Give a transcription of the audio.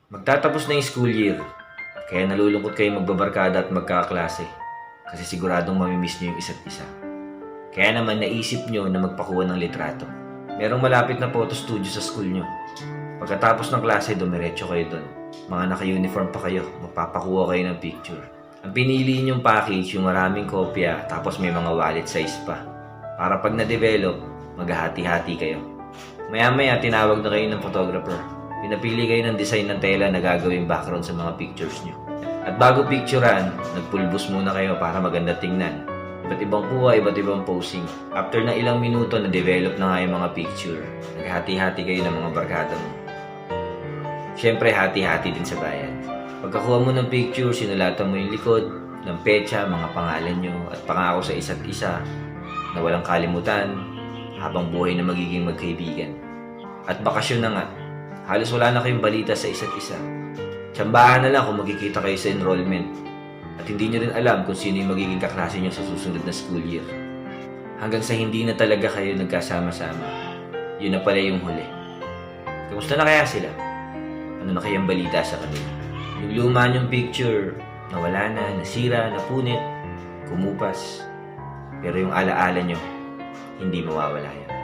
Magtatapos na yung school year, kaya nalulungkot kayo magbabarkada at magkakaklase kasi siguradong mamimiss nyo yung isa't isa. Kaya naman naisip nyo na magpakuha ng litrato. Merong malapit na photo studio sa school nyo. Pagkatapos ng klase, dumiretso kayo doon. Mga naka-uniform pa kayo, magpapakuha kayo ng picture. Ang pinili nyong package yung maraming kopya tapos may mga wallet size pa. Para pag na-develop, maghahati-hati kayo. Maya-maya tinawag na kayo ng photographer. Pinapili kayo ng design ng tela na gagawing background sa mga pictures nyo. At bago picturean, nagpulbos muna kayo para maganda tingnan. Iba't ibang kuha, iba't ibang posing. After na ilang minuto, na-develop na nga yung mga picture. Naghati-hati kayo ng mga barkada mo. Siyempre, hati-hati din sa bayan. Pagkakuha mo ng picture, sinulatan mo yung likod, ng petsa, mga pangalan nyo, at pangako sa isa't isa na walang kalimutan habang buhay na magiging magkaibigan. At bakasyon na nga, halos wala na kayong balita sa isa't isa. Tsambahan na lang kung magkikita kayo sa enrollment. At hindi nyo rin alam kung sino yung magiging kaklase nyo sa susunod na school year. Hanggang sa hindi na talaga kayo nagkasama-sama. Yun na pala yung huli. Kamusta na kaya sila? Ano na kayang balita sa kanila? Yung luma nyong picture, nawala na, nasira, napunit, kumupas. Pero yung alaala nyo, hindi mawawala yan.